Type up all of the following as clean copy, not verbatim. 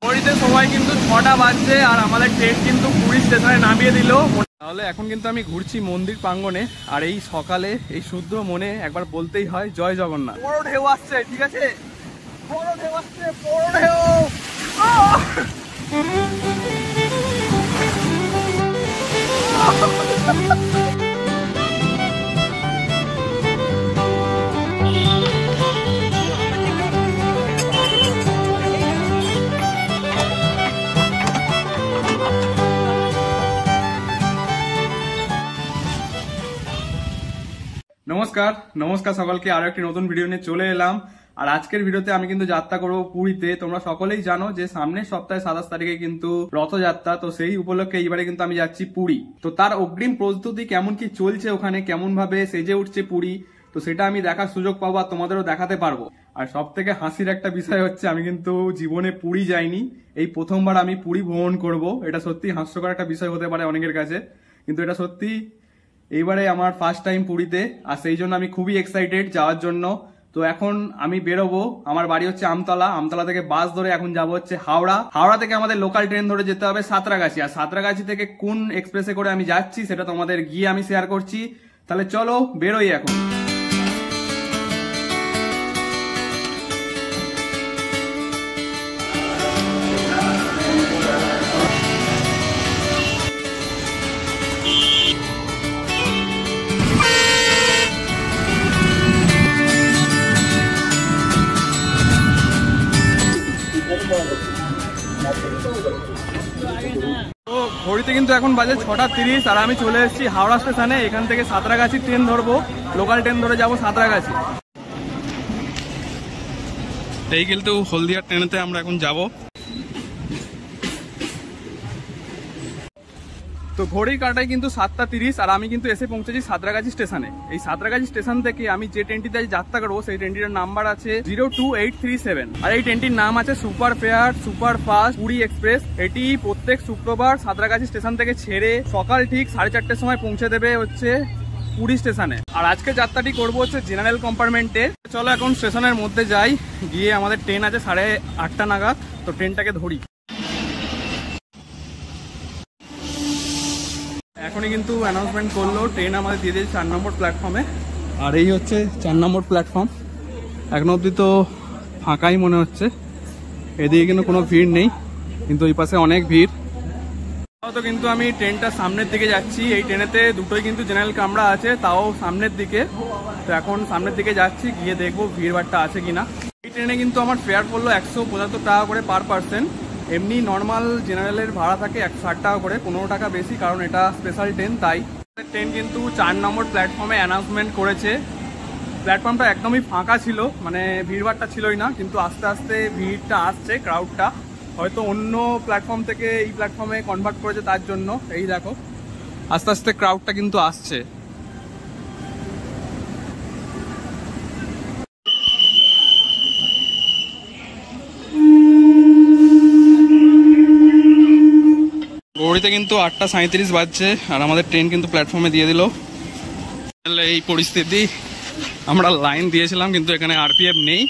পুরীতে সময় কিন্তু 6টা বাজছে আর আমাদের ট্রেন কিন্তু পুরী স্টেশনে নামিয়ে দিল। তাহলে এখন কিন্তু আমি ঘুরছি মন্দির প্রাঙ্গণে, আর এই সকালে এই শুদ্ধ মনে একবার বলতেই হয় জয় জগন্নাথ। বড় ঢেউ আসছে, ঠিক আছে, বড় ঢেউ আসছে, বড় ঢেউ। নমস্কার সকলকে, আরো একটি নতুন ভিডিও নিয়ে চলে এলাম। আর আজকের ভিডিওতে আমি কিন্তু যাত্রা করবো পুরীতে। তোমরা সকলেই জানো যে সামনের সপ্তাহে 27 তারিখে কিন্তু রথযাত্রা, তো সেই উপলক্ষে এইবারে কিন্তু আমি যাচ্ছি পুরী। তো তার অগ্রিম প্রস্তুতি কেমন কি চলছে ওখানে, কেমন ভাবে সেজে উঠছে পুরী, তো সেটা আমি দেখার সুযোগ পাবো আর তোমাদেরও দেখাতে পারবো। আর সব থেকে হাসির একটা বিষয় হচ্ছে আমি কিন্তু জীবনে পুরী যাইনি, এই প্রথমবার আমি পুরী ভ্রমণ করব। এটা সত্যি হাস্যকর একটা বিষয় হতে পারে অনেকের কাছে, কিন্তু এটা সত্যি এইবারে আমার ফার্স্ট টাইম পুরীতে, আর সেই জন্য আমি খুবই এক্সাইটেড যাওয়ার জন্য। তো এখন আমি বেরোবো, আমার বাড়ি হচ্ছে আমতলা থেকে বাস ধরে এখন যাব হচ্ছে হাওড়া থেকে আমাদের লোকাল ট্রেন ধরে যেতে হবে সাঁতরাগাছি। আর সাঁতরাগাছি থেকে কোন এক্সপ্রেসে করে আমি যাচ্ছি সেটা তোমাদের গিয়ে আমি শেয়ার করছি। তাহলে চলো বেরোই এখন। তো ঘড়িতে কিন্তু এখন বাজে 6:30 আর আমি চলে এসেছি হাওড়া স্টেশনে। এখান থেকে সাঁতরাগাছি ট্রেন ধরবো, লোকাল ট্রেন ধরে যাবো সাঁতরাগাছি। এই কিন্তু হলদিয়ার ট্রেনেতে আমরা এখন যাব। তো ঘড়ির কাঁটায় কিন্তু 7:30 আর আমি কিন্তু এসে পৌঁছেছি সাঁতরাগাছি স্টেশনে। এই সাঁতরাগাছি স্টেশন থেকে আমি যে ট্রেনটিতে যাত্রা করবো সেই ট্রেনটির নাম্বার আছে 02837, আর এই ট্রেনটির নাম আছে super fair super fast Puri express. এটি প্রত্যেক শুক্রবার সাঁতরাগাছি স্টেশন থেকে ছেড়ে সকাল ঠিক 4:30টার সময় পৌঁছে দেবে হচ্ছে পুরী স্টেশনে। আর আজকে যাত্রাটি করবো হচ্ছে জেনারেল কম্পার্টমেন্টে। চলো এখন স্টেশনের মধ্যে যাই, গিয়ে আমাদের ট্রেন আছে 8:30 নাগাদ, তো ট্রেনটাকে ধরি। এখনই কিন্তু অ্যানাউন্সমেন্ট করলো, ট্রেন আমাদের দিয়ে দিয়েছে 4 নম্বর প্ল্যাটফর্মে। আর এই হচ্ছে 4 নম্বর প্ল্যাটফর্ম। এখন অবধি তো ফাঁকাই মনে হচ্ছে, এদিকে কিন্তু কোনো ভিড় নেই, কিন্তু ওই পাশে অনেক ভিড়। তো কিন্তু আমি ট্রেনটার সামনের দিকে যাচ্ছি। এই ট্রেনেতে দুটোই কিন্তু জেনারেল কামরা আছে, তাও সামনের দিকে। তো এখন সামনের দিকে যাচ্ছি, গিয়ে দেখবো ভিড়ভাড়টা আছে কিনা। এই ট্রেনে কিন্তু আমার ফেয়ার পড়লো 175 টাকা করে পার পার্সন। এমনি নর্মাল জেনারেলের ভাড়া থাকে 160 টাকা করে, 15 টাকা বেশি, কারণ এটা স্পেশাল ট্রেন তাই। ট্রেন কিন্তু 4 নম্বর প্ল্যাটফর্মে অ্যানাউন্সমেন্ট করেছে। প্ল্যাটফর্মটা একদমই ফাঁকা ছিল, মানে ভিড়ভাড়টা ছিলই না, কিন্তু আস্তে আস্তে ভিড়টা আসছে, ক্রাউডটা হয়তো অন্য প্ল্যাটফর্ম থেকে এই প্ল্যাটফর্মে কনভার্ট করেছে তার জন্য। এই দেখো আস্তে আস্তে ক্রাউডটা কিন্তু আসছে। ঘড়িতে কিন্তু 8:37 বাজছে আর আমাদের ট্রেন কিন্তু প্ল্যাটফর্মে দিয়ে দিল। এই পরিস্থিতি, আমরা লাইন দিয়েছিলাম কিন্তু এখানে আরপিএফ নেই,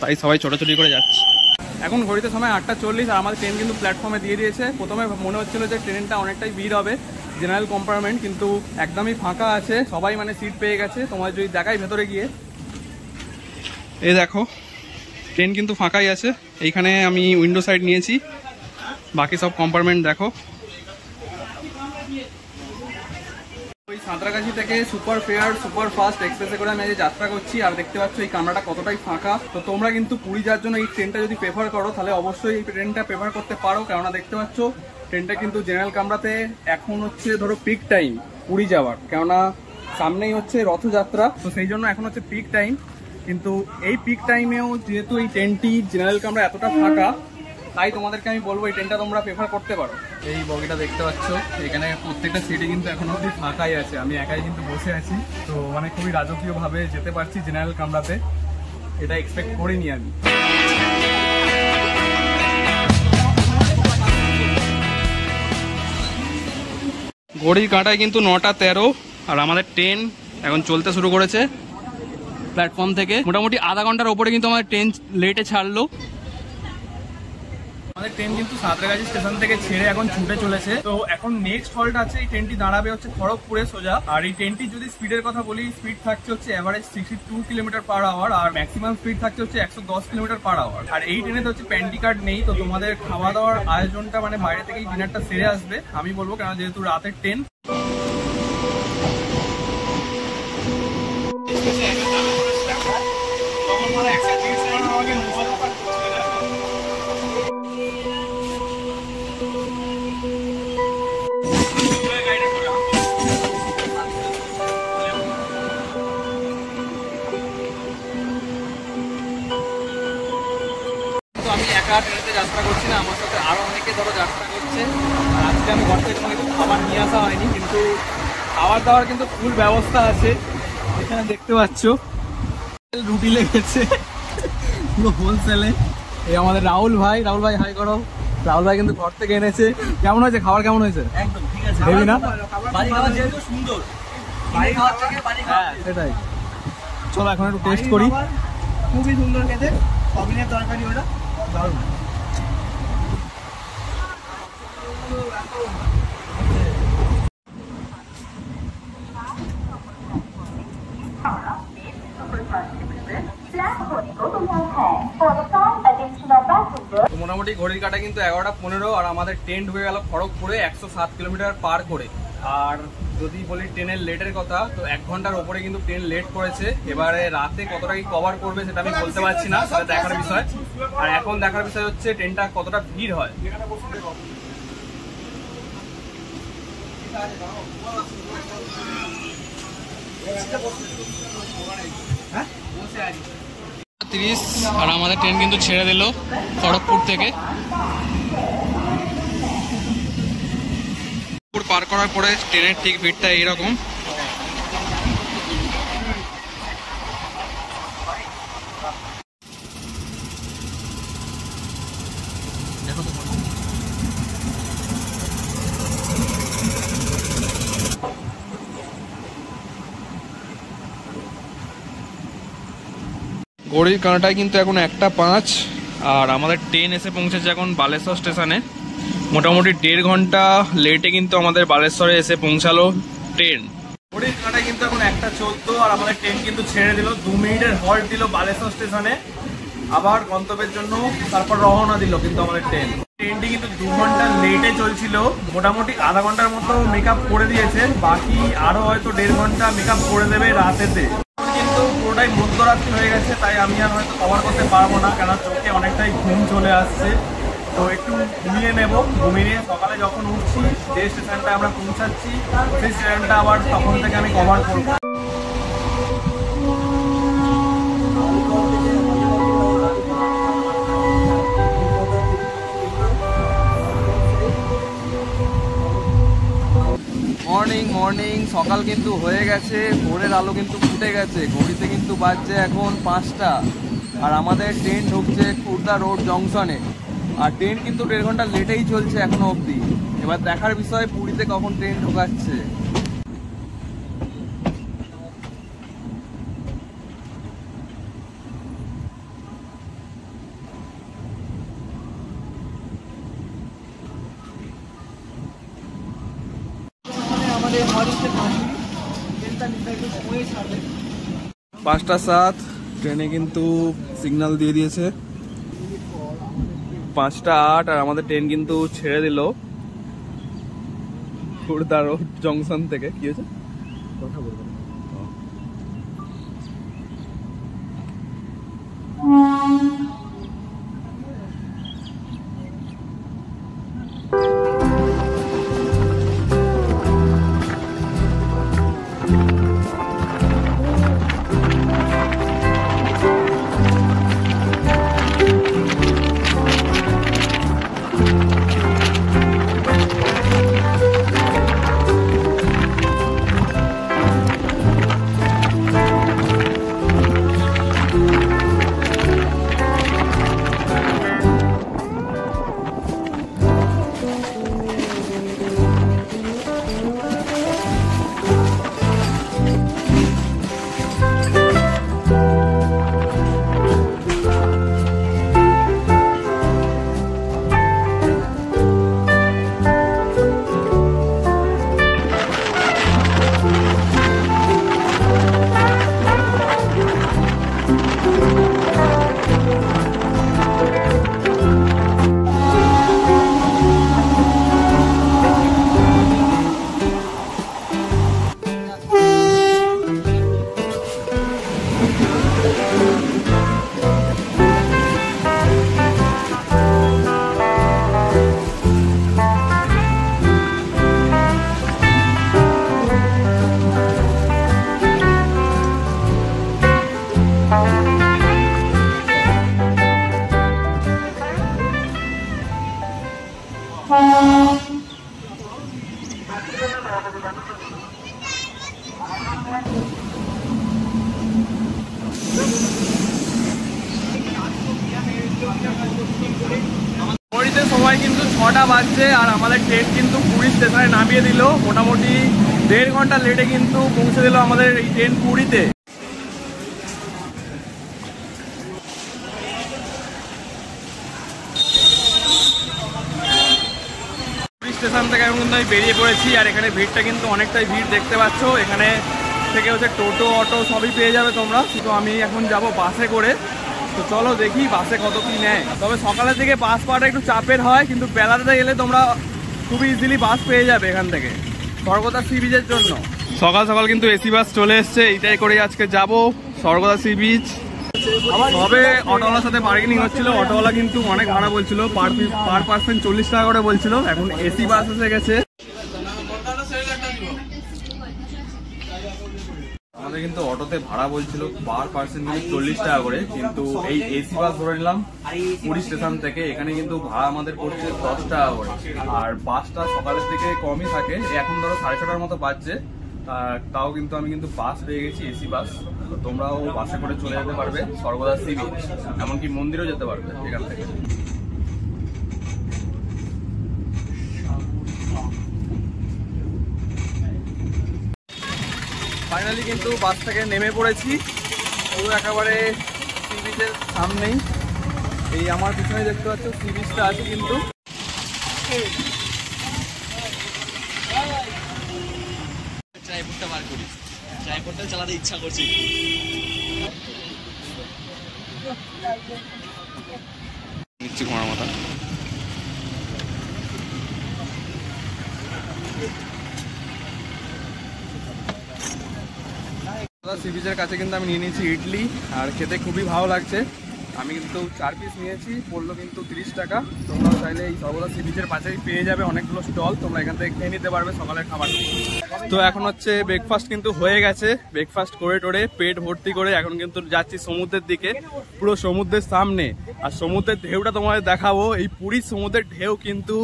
তাই সবাই ছোটাছুটি করে যাচ্ছে। এখন ঘড়িতে সময় 8:40 আর আমাদের ট্রেন কিন্তু প্ল্যাটফর্মে দিয়ে দিয়েছে। প্রথমে মনে হচ্ছিল যে ট্রেনটা অনেকটাই ভিড় হবে, জেনারেল কম্পার্টমেন্ট, কিন্তু একদমই ফাঁকা আছে, সবাই মানে সিট পেয়ে গেছে। তোমাদের যদি দেখাই ভেতরে গিয়ে, এই দেখো ট্রেন কিন্তু ফাঁকাই আছে। এইখানে আমি উইন্ডো সাইড নিয়েছি, বাকি সব কম্পার্টমেন্ট দেখো। ওই সাঁতরাগাছি থেকে সুপার ফেয়ার সুপার ফাস্ট এক্সপ্রেসে করে আমি যাত্রা করছি, আর দেখতে পাচ্ছ এই কামরাটা কতটাই ফাঁকা। তো তোমরা কিন্তু পুরী যাওয়ার জন্য এই ট্রেনটা যদি প্রেফার করো তাহলে অবশ্যই এই ট্রেনটা প্রেফার করতে পারো, কেননা দেখতে পাচ্ছ ট্রেনটা কিন্তু জেনারেল কামরাতে এখন হচ্ছে ধরো পিক টাইম পুরী যাওয়ার, কেননা সামনেই হচ্ছে রথযাত্রা, তো সেই জন্য এখন হচ্ছে পিক টাইম। কিন্তু এই পিক টাইমেও যেহেতু এই ট্রেনটি জেনারেল কামরা এতটা ফাঁকা, তাই তোমাদেরকে আমি বলবো এই ট্রেনটা তোমরা প্রেফার করতে পারো। এই বগিটা দেখতে পাচ্ছ, এখানে প্রত্যেকটা সিটে কিন্তু এখন অবধি ফাঁকাই আছে, আমি একাই কিন্তু বসে আছি। তো মানে খুবই রাজকীয়ভাবে যেতে পারছি জেনারেল কামরাতে, এটা এক্সপেক্ট করিনি আমি। ঘড়ির কাঁটায় কিন্তু 9:13 আর আমাদের ট্রেন এখন চলতে শুরু করেছে। প্ল্যাটফর্ম থেকে মোটামুটি আধা ঘন্টার ওপরে কিন্তু আমাদের ট্রেন লেটে ছাড়লো। আমাদের ট্রেন কিন্তু সাঁতরাগাছি স্টেশন থেকে ছেড়ে এখন ছুটে চলেছে। তো এখন নেক্সট হল্ট আছে, এই ট্রেনটি দাঁড়াবে হচ্ছে খড়গপুরে সোজা। আর এই ট্রেনটি যদি স্পিডের কথা বলি, স্পিড থাকছে হচ্ছে এভারেজ 62 কিলোমিটার পার আওয়ার, আর ম্যাক্সিমাম স্পিড থাকছে হচ্ছে 110 কিলোমিটার পার আওয়ার। আর এই ট্রেনে হচ্ছে প্যান্টি কার্ড নেই, তো তোমাদের খাওয়া দাওয়ার আয়োজনটা মানে বাইরে থেকেই ডিনারটা সেরে আসবে আমি বলবো, কারণ যেহেতু রাতের ট্রেন। আমি একা ট্রেনেতে যাত্রা করছি না, আমার সাথে আরো অনেকে ধরো যাত্রা করছে। আর আজকে আমি ঘর থেকে কোনো কিছু খাবার নিয়ে আসা হয়নি, কিন্তু খাবার দাবার কিন্তু ফুল ব্যবস্থা আছে। এখানে দেখতে পাচ্ছ রুটি লেগেছে পুরো হোলসেলে। এই আমাদের রাহুল ভাই হাই করো। রাহুল ভাই কিন্তু ঘর থেকে এনেছে। কেমন হয়েছে খাবার, কেমন হয়েছে? একদম ঠিক আছে, হেভি না? বাড়ি খাওয়া যেহেতু সুন্দর, বাড়ি খাওয়ার থেকে বাড়ি খাওয়া সেটাই। চলো এখন একটু টেস্ট করি। খুবই সুন্দর খেতে, সবিনের তরকারি ওটা দারুণ। মোটামুটি ঘড়ির কাটা কিন্তু 11:15, আর আমাদের ট্রেন ঢুকে গেল খড়গপুরে 107 কিলোমিটার পার করে। আর যদি বলি ট্রেনের লেটের কথা, তো 1 ঘন্টার ওপরে কিন্তু ট্রেন লেট করেছে। এবারে রাতে কতটা কি কভার করবে সেটা আমি বলতে পারছি না, সেটা দেখার বিষয়। আর এখন দেখার বিষয় হচ্ছে ট্রেনটা কতটা ভিড় হয়। আর আমাদের ট্রেন কিন্তু ছেড়ে দিল খড়গপুর থেকে। পার করার পরে ট্রেনের ঠিক ভিড়টা এইরকম। ঘড়ির কাঁটায় কিন্তু এখন 1:05, আর আমাদের ট্রেন এসে পৌঁছেছে এখন বালেশ্বর স্টেশনে। মোটামুটি 1.5 ঘন্টা লেটে কিন্তু আমাদের বালেশ্বরে এসে পৌঁছালো ট্রেন। ঘড়ির কাঁটায় কিন্তু এখন 1:14, আর আমাদের ট্রেন কিন্তু ছেড়ে দিল। 2 মিনিটের হল্ট দিল বালেশ্বর স্টেশনে, আবার গন্তব্যের জন্য তারপর রওনা দিল কিন্তু আমাদের ট্রেনটি কিন্তু 2 ঘন্টা লেটে চলছিল। মোটামুটি আধা ঘন্টার মতো মেকআপ করে দিয়েছে, বাকি আরো হয়তো 1.5 ঘন্টা মেকআপ করে দেবে রাতেতে। কিন্তু পুরোটাই মধ্যরাত্রি হয়ে গেছে, তাই আমি আর হয়তো কভার করতে পারবো না, কারণ চোখে অনেকটাই ঘুম চলে আসছে। তো একটু ঘুমিয়ে নেব, ঘুমিয়ে নিয়ে সকালে যখন উঠছি, যে স্টেশনটা আমরা পৌঁছাচ্ছি সেই স্টেশনটা আবার তখন থেকে আমি কভার করবো। মর্নিং সকাল কিন্তু হয়ে গেছে, ভোরের আলো কিন্তু ফুটে গেছে। ঘড়িতে কিন্তু বাজছে এখন 5টা, আর আমাদের ট্রেন ঢুকছে খুর্দা রোড জংশনে। আর ট্রেন কিন্তু 1.5 ঘন্টা লেটেই চলছে এখনো অবধি। এবার দেখার বিষয় পুরীতে কখন ট্রেন ঢোকাচ্ছে। আমাদের হরিতে 5:07 ট্রেনে কিন্তু সিগন্যাল দিয়ে দিয়েছে 5:08, আর আমাদের ট্রেন কিন্তু ছেড়ে দিল খুর্দা রোড জংশন থেকে। কি হয়েছে কথা বলবো। পুরীতে সময় কিন্তু 6টা বাজছে আর আমাদের ট্রেন কিন্তু পুরী স্টেশনে নামিয়ে দিল। মোটামুটি 1.5 ঘন্টা লেটে কিন্তু পৌঁছে দিল আমাদের এই ট্রেন পুরীতে। পুরী স্টেশন থেকে এখন কিন্তু আমি বেরিয়ে পড়েছি আর এখানে ভিড়টা কিন্তু অনেকটাই ভিড় দেখতে পাচ্ছ। এখানে থেকে হচ্ছে টোটো অটো সবই পেয়ে যাবে তোমরা। তো আমি এখন যাব বাসে করে, তো চলো দেখি বাসে কত কি নেয়। তবে সকালের দিকে বাস পাওয়াটা একটু চাপের হয়, কিন্তু বেলাতে গেলে তোমরা খুব ইজিলি বাস পেয়ে যাবে এখান থেকে স্বর্গদ্বার সি বিচের জন্য। সকাল সকাল কিন্তু এসি বাস চলে এসছে, এইটাই করে আজকে যাব স্বর্গদ্বার সি বিচ। তবে অটোওয়ালার সাথে বার্গেনিং হচ্ছিল, অটোওয়ালা কিন্তু অনেক ভাড়া বলছিল, পার পার্সন 40 টাকা করে বলছিল। এখন এসি বাস এসে গেছে। আমাদের কিন্তু অটোতে ভাড়া বলছিল পার পার্সন 40 টাকা করে, কিন্তু এই এসি বাস ধরে নিলাম পুরী স্টেশন থেকে। এখানে কিন্তু ভাড়া আমাদের পড়ছে 10 টাকা করে। আর বাসটা সকালের দিকে কমই থাকে, এখন ধরো 6:30টার মতো বাজছে। তাও কিন্তু আমি কিন্তু বাস পেয়ে গেছি, এসি বাস। তো তোমরাও বাসে করে চলে যেতে পারবে স্বর্গদ্বার সি বিচ, এমনকি মন্দিরেও যেতে পারবে এখান থেকে। ফাইনালি কিন্তু বাস থেকে নেমে পড়েছি, পুরো একেবারে সি বিচের সামনেই। এই আমার পিছনে দেখতে পাচ্ছ সি বিচটা আছে কিন্তু। ট্রাইপডটা বার করি, ট্রাইপডটা চালাতে ইচ্ছা করছে। নিচ্ছি ঘোড়ার মাথা। সি বিচের কাছে কিন্তু আমি নিয়ে নিয়েছি ইডলি, আর খেতে খুবই ভালো লাগছে। আমি কিন্তু 4 পিস নিয়েছি, পড়লো কিন্তু 30 টাকা। তোমরাও চাইলে এই স্বর্গদ্বার সি বিচের পাশেই পেয়ে যাবে অনেকগুলো স্টল, তোমরা এখান থেকে খেয়ে নিতে পারবে সকালের খাবার। তো এখন হচ্ছে ব্রেকফাস্ট কিন্তু হয়ে গেছে, ব্রেকফাস্ট করে টোরে পেট ভর্তি করে এখন কিন্তু যাচ্ছি সমুদ্রের দিকে, পুরো সমুদ্রের সামনে। আর সমুদ্রের ঢেউটা তোমাদের দেখাবো। এই পুরীর সমুদ্রের ঢেউ কিন্তু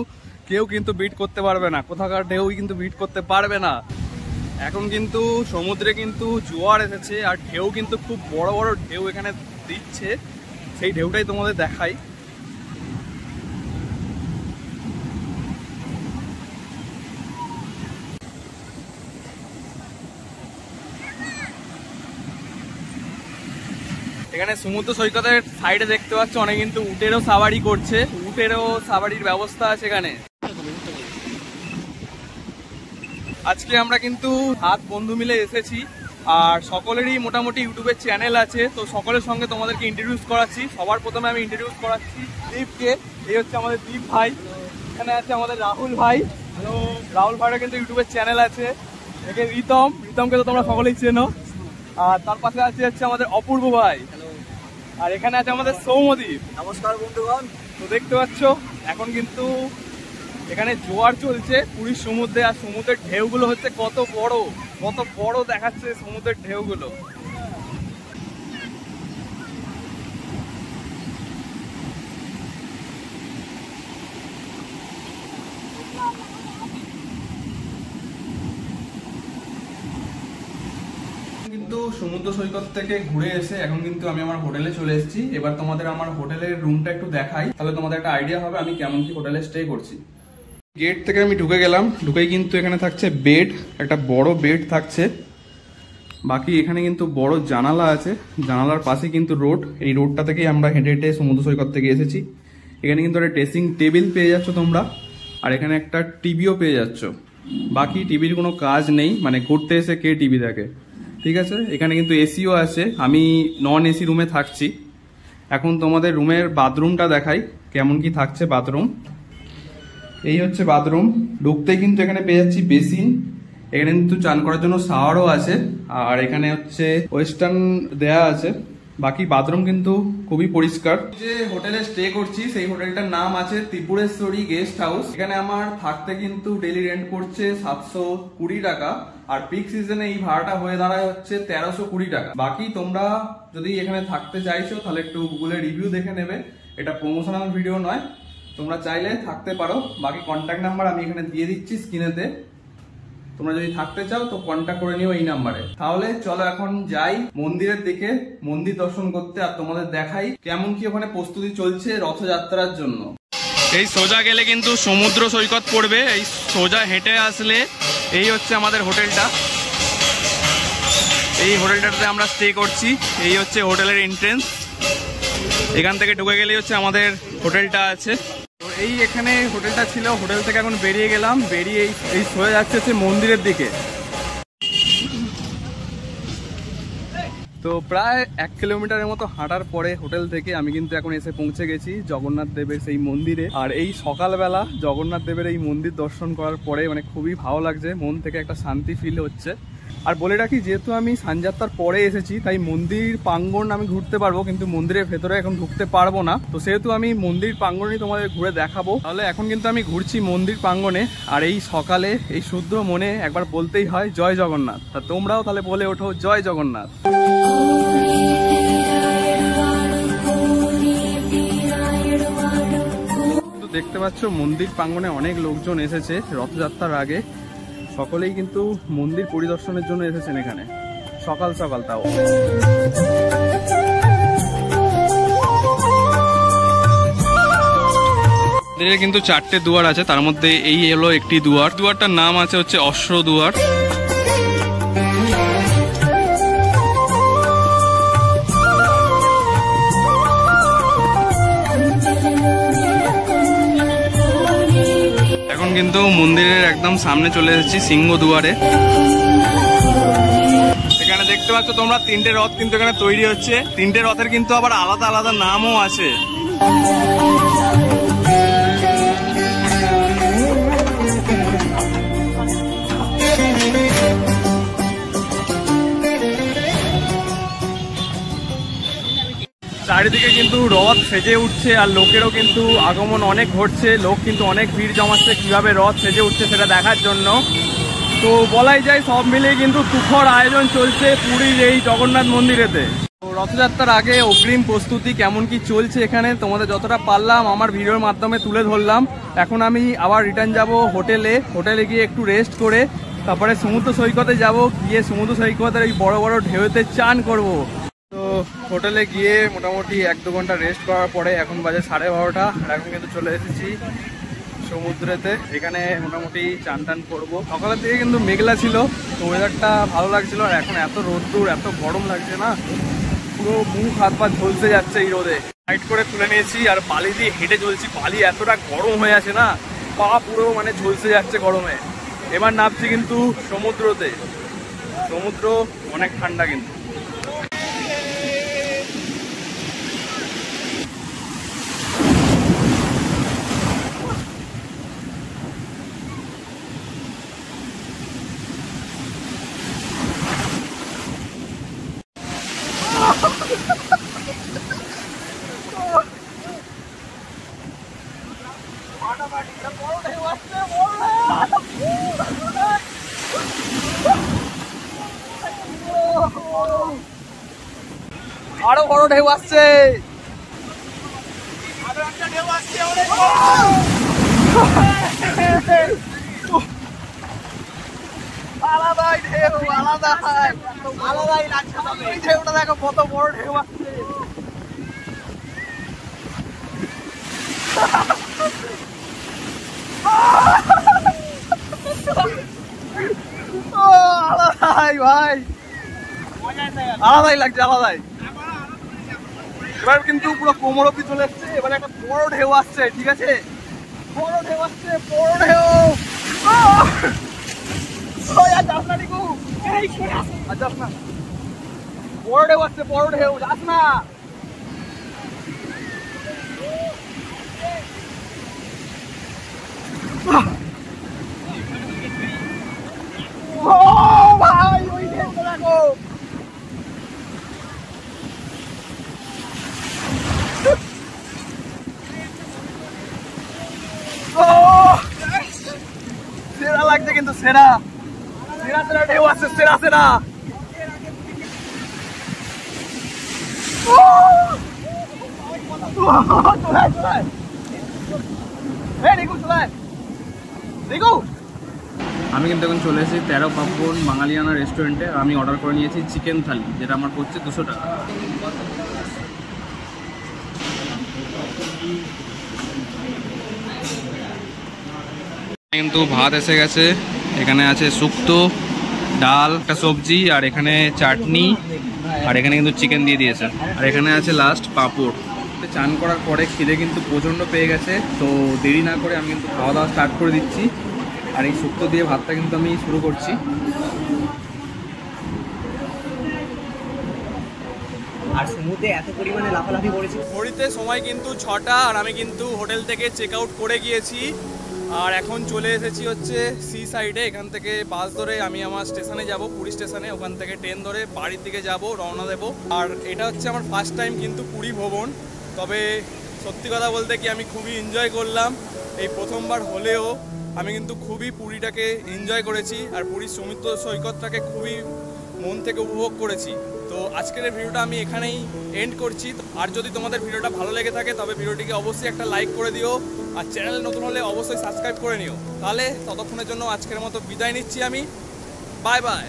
কেউ কিন্তু বিট করতে পারবে না, কোথাকার ঢেউ কিন্তু বিট করতে পারবে না। এখন কিন্তু সমুদ্রে কিন্তু জোয়ার এসেছে আর ঢেউ কিন্তু খুব বড় বড় ঢেউ এখানে দিচ্ছে, সেই ঢেউটাই তোমাদের দেখাই। এখানে সমুদ্র সৈকতের সাইডে দেখতে পাচ্ছ অনেক কিন্তু উটেরও সাবারি করছে, উটেরও সাবারির ব্যবস্থা আছে এখানে। আজকে আমরা কিন্তু 7 বন্ধু মিলে এসেছি, আর সকলেরই মোটামুটি ইউটিউবের চ্যানেল আছে। তো সকলের সঙ্গে তোমাদেরকে ইন্ট্রোডিউস করাচ্ছি। সবার প্রথমে আমি ইন্ট্রোডিউস করাচ্ছি দীপকে। এই হচ্ছে আমাদের দীপ ভাই। এখানে আছে আমাদের রাহুল ভাই। হ্যালো। রাহুল ভাইয়ের কিন্তু ইউটিউবের চ্যানেল আছে। এখানে রিতমকে তো তোমরা সকলেই চেনো। আর তার পাশে হচ্ছে আমাদের অপূর্ব ভাই। আর এখানে আছে আমাদের সৌমদীপ। নমস্কার বন্ধুগণ। তো দেখতে পাচ্ছ এখন কিন্তু এখানে জোয়ার চলছে পুরীর সমুদ্রে, আর সমুদ্রের ঢেউগুলো হচ্ছে কত বড় দেখাচ্ছে সমুদ্রের ঢেউগুলো। কিন্তু সমুদ্র সৈকত থেকে ঘুরে এসে এখন কিন্তু আমি আমার হোটেলে চলে এসেছি। এবার তোমাদের আমার হোটেলের রুমটা একটু দেখাই, তাহলে তোমাদের একটা আইডিয়া হবে আমি কেমন কি হোটেলে স্টে করছি। গেট থেকে আমি ঢুকে গেলাম, ঢুকেই কিন্তু এখানে থাকছে বেড, একটা বড় বেড থাকছে। বাকি এখানে কিন্তু বড় জানালা আছে, জানালার পাশে কিন্তু রোড, এই রোডটা থেকেই আমরা হেঁটে হেঁটে সমুদ্র সৈকত থেকে এসেছি। এখানে কিন্তু একটা ড্রেসিং টেবিল পেয়ে যাচ্ছ তোমরা, আর এখানে একটা টিভিও পেয়ে যাচ্ছ। বাকি টিভির কোনো কাজ নেই, মানে ঘুরতে এসে কে টিভি দেখে, ঠিক আছে। এখানে কিন্তু এসিও আছে, আমি নন এসি রুমে থাকছি। এখন তোমাদের রুমের বাথরুমটা দেখাই কেমন কি থাকছে বাথরুম। এই হচ্ছে বাথরুম, ঢুকতেই কিন্তু এখানে পেয়ে যাচ্ছি বেসিন, এখানে কিন্তু চান করার জন্য শাওয়ারও আছে, আর এখানে হচ্ছে ওয়েস্টার্ন দেয়া আছে। বাকি বাথরুম কিন্তু খুবই পরিষ্কার। যে হোটেলে স্টে করছি সেই হোটেলটার নাম আছে ত্রিপুরেশ্বরী গেস্ট হাউস। এখানে আমার থাকতে কিন্তু ডেলি রেন্ট পড়ছে 720 টাকা, আর পিক সিজনে এই ভাড়াটা হয়ে দাঁড়ায় হচ্ছে 1320 টাকা। বাকি তোমরা যদি এখানে থাকতে চাইছো তাহলে একটু গুগলে রিভিউ দেখে নেবে, এটা প্রমোশনাল ভিডিও নয়। তোমরা চাইলে থাকতে পারো, বাকি কন্ট্যাক্ট নাম্বার আমি এখানে দিয়ে দিচ্ছি স্ক্রিনেতে। তোমরা যদি থাকতে চাও তো কন্ট্যাক্ট করে নিও এই নাম্বারে। তাহলে চলো এখন যাই মন্দিরের দিকে, মন্দির দর্শন করতে, আর তোমাদের দেখাই কেমন কি ওখানে প্রস্তুতি চলছে রথযাত্রার জন্য। এই সোজা গেলে কিন্তু সমুদ্র সৈকত পড়বে, এই সোজা হেঁটে আসলে এই হচ্ছে আমাদের হোটেলটা। এই হোটেলটাতে আমরা স্টে করছি, এই হচ্ছে হোটেলের এন্ট্রেন্স। এখান থেকে ঢুকে গেলেই হচ্ছে আমাদের হোটেলটা আছে। তো এই এখানে হোটেলটা ছিল, হোটেল থেকে এখন বেরিয়ে গেলাম, বেরিয়ে এই সোজা যাচ্ছে হচ্ছে মন্দিরের দিকে। তো প্রায় 1 কিলোমিটারের মতো হাঁটার পরে হোটেল থেকে আমি কিন্তু এখন এসে পৌঁছে গেছি জগন্নাথ দেবের সেই মন্দিরে। আর এই সকালবেলা জগন্নাথ দেবের এই মন্দির দর্শন করার পরে মানে খুবই ভালো লাগছে, মন থেকে একটা শান্তি ফিল হচ্ছে। আর বলে রাখি, যেহেতু আমি সানযাত্রার পরে এসেছি তাই মন্দির প্রাঙ্গণ আমি ঘুরতে পারবো, কিন্তু মন্দিরের ভেতরে এখন ঢুকতে পারবো না। তো সেহেতু আমি মন্দির প্রাঙ্গণই তোমাদের ঘুরে দেখাবো। তাহলে এখন কিন্তু আমি ঘুরছি মন্দির প্রাঙ্গণে। আর এই সকালে এই শুদ্ধ মনে একবার বলতেই হয় জয় জগন্নাথ। তা তোমরাও তাহলে বলে ওঠো জয় জগন্নাথ। দেখতে পাচ্ছ মন্দির প্রাঙ্গণে অনেক লোকজন এসেছে রথযাত্রার আগে। সকলেই কিন্তু মন্দির পরিদর্শনের জন্য এসেছেন এখানে, সকাল সকাল তাও। কিন্তু 4টে দুয়ার আছে, তার মধ্যে এই হলো একটি দুয়ার। দুয়ারটার নাম আছে হচ্ছে অশ্ব দুয়ার। এখন কিন্তু মন্দিরের একদম সামনে চলে এসেছি সিংহ দুয়ারে। এখানে দেখতে পাচ্ছ তোমরা 3টে রথ কিন্তু এখানে তৈরি হচ্ছে। 3টে রথের কিন্তু আবার আলাদা আলাদা নামও আছে। চারিদিকে কিন্তু রথ সেজে উঠছে, আর লোকেরও কিন্তু আগমন অনেক ঘটছে। লোক কিন্তু অনেক ভিড় জমাচ্ছে কিভাবে রথ সেজে উঠছে সেটা দেখার জন্য। তো বলাই যায় সব মিলিয়ে কিন্তু তুখর আয়োজন চলছে পুরীর এই জগন্নাথ মন্দিরেতে। তো রথযাত্রার আগে অগ্রিম প্রস্তুতি কেমন কি চলছে এখানে তোমাদের যতটা পারলাম আমার ভিডিওর মাধ্যমে তুলে ধরলাম। এখন আমি আবার রিটার্ন যাব হোটেলে গিয়ে একটু রেস্ট করে তারপরে সমুদ্র সৈকতে যাব, গিয়ে সমুদ্র সৈকতের এই বড় বড় ঢেউতে চান করব। তো হোটেলে গিয়ে মোটামুটি 1-2 ঘন্টা রেস্ট করার পরে এখন বাজে 12:30, আর এখন কিন্তু চলে এসেছি সমুদ্রেতে। এখানে মোটামুটি চান টান করবো। সকালের দিকে কিন্তু মেঘলা ছিল, তো ওয়েদারটা ভালো লাগছিল। আর এখন এত রোদ্দুর, এত গরম লাগছে না, পুরো মুখ হাত পা ঝলসে যাচ্ছে এই রোদে। সাইড করে তুলে নিয়েছি আর বালি দিয়ে হেঁটে চলছি। বালি এতটা গরম হয়ে আছে না, পা পুরো মানে ঝলসে যাচ্ছে গরমে। এবার নামছি কিন্তু সমুদ্রতে। সমুদ্র অনেক ঠান্ডা কিন্তু। আরো বড় ঢেউ আসছে, আলাদাই ঢেউ, আলাদাই লাগছে। এই ঢেউটা দেখো কত বড় ঢেউ আসছে। আলাদাই ভাই, আলাদাই লাগছে, আলাদাই। এবার কিন্তু পুরো কোমর অব্দি চলে এসছে। এবার একটা বড় ঢেউ আসছে, ঠিক আছে, বড় ঢেউ আসছে, বড় ঢেউ। বড় ঢেউ আসছে, বড় ঢেউ, যাস না। ও ভাই, ওই ঢেউটা দেখো। সেরা লাগছে কিন্তু, সেরা সেরা সেরা ঢেউ আছে, সেরা সেরা। আমি কিন্তু এখন চলে এসেছি 13 পার্বণ বাঙালিয়ানা রেস্টুরেন্টে। আমি অর্ডার করে নিয়েছি চিকেন থালি, যেটা আমার পড়ছে 200 টাকা। কিন্তু ভাত এসে গেছে, এখানে আছে শুক্তো, ডাল, একটা সবজি, আর এখানে চাটনি, আর এখানে কিন্তু চিকেন দিয়ে দিয়েছে, আর এখানে আছে লাস্ট পাঁপড়। চান করার পরে খিদে কিন্তু প্রচণ্ড পেয়ে গেছে, তো দেরি না করে আমি কিন্তু খাওয়া দাওয়া স্টার্ট করে দিচ্ছি। আর এই শুক্তো দিয়ে ভাতটা কিন্তু আমি শুরু করছি। আর সমুদ্রে এত পরিমাণে লাফালাফি করেছি। ঘড়িতে সময় কিন্তু 6টা, আর আমি কিন্তু হোটেল থেকে চেক আউট করে গিয়েছি। আর এখন চলে এসেছি হচ্ছে সি সাইডে। এখান থেকে বাস ধরে আমি আমার স্টেশনে যাব, পুরী স্টেশনে। ওখান থেকে ট্রেন ধরে বাড়ির দিকে যাব, রওনা দেব। আর এটা হচ্ছে আমার ফার্স্ট টাইম কিন্তু পুরী ভ্রমণ। তবে সত্যি কথা বলতে কি আমি খুবই এনজয় করলাম। এই প্রথমবার হলেও আমি কিন্তু খুবই পুরীটাকে এনজয় করেছি, আর পুরীর সমুদ্র সৈকতটাকে খুবই মন থেকে উপভোগ করেছি। তো আজকের এই ভিডিওটা আমি এখানেই এন্ড করছি। আর যদি তোমাদের ভিডিওটা ভালো লেগে থাকে তবে ভিডিওটিকে অবশ্যই একটা লাইক করে দিও, আর চ্যানেলে নতুন হলে অবশ্যই সাবস্ক্রাইব করে নিও। তাহলে ততক্ষণের জন্য আজকের মতো বিদায় নিচ্ছি আমি। Bye bye.